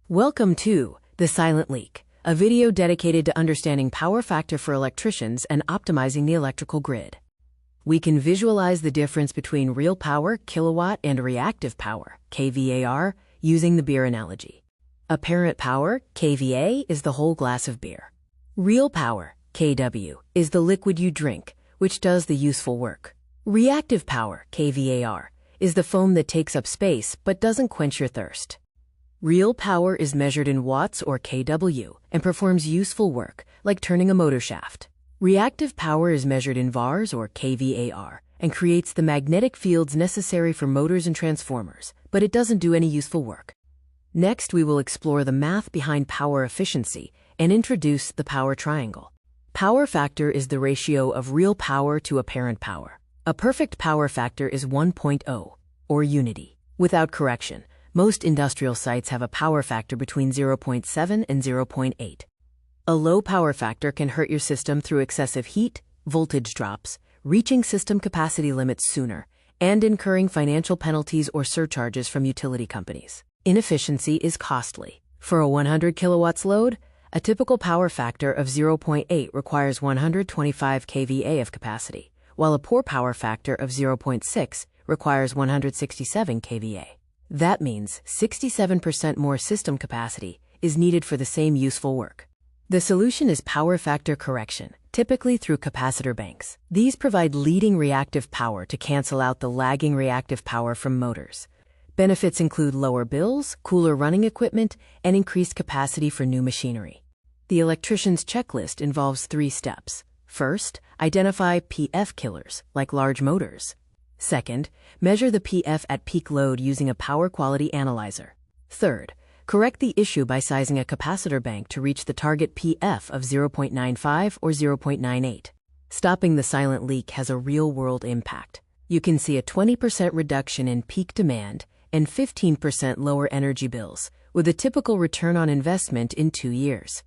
Welcome to The Silent Leak, a video dedicated to understanding power factor for electricians and optimizing the electrical grid. We can visualize the difference between real power, kilowatt, and reactive power, kVAR, using the beer analogy. Apparent power, kVA, is the whole glass of beer. Real power, kW, is the liquid you drink, which does the useful work. Reactive power, kVAR, is the foam that takes up space but doesn't quench your thirst. Real power is measured in watts or kW and performs useful work, like turning a motor shaft. Reactive power is measured in VARs or kVAR and creates the magnetic fields necessary for motors and transformers, but it doesn't do any useful work. Next, we will explore the math behind power efficiency and introduce the power triangle. Power factor is the ratio of real power to apparent power. A perfect power factor is 1.0, or unity. Without correction, most industrial sites have a power factor between 0.7 and 0.8. A low power factor can hurt your system through excessive heat, voltage drops, reaching system capacity limits sooner, and incurring financial penalties or surcharges from utility companies. Inefficiency is costly. For a 100 kilowatts load, a typical power factor of 0.8 requires 125 kVA of capacity, while a poor power factor of 0.6 requires 167 kVA. That means 67% more system capacity is needed for the same useful work. The solution is power factor correction, typically through capacitor banks. These provide leading reactive power to cancel out the lagging reactive power from motors. Benefits include lower bills, cooler running equipment, and increased capacity for new machinery. The electrician's checklist involves 3 steps. First, identify PF killers, like large motors. Second, measure the PF at peak load using a power quality analyzer. Third, correct the issue by sizing a capacitor bank to reach the target PF of 0.95 or 0.98. Stopping the silent leak has a real-world impact. You can see a 20% reduction in peak demand and 15% lower energy bills, with a typical return on investment in 2 years.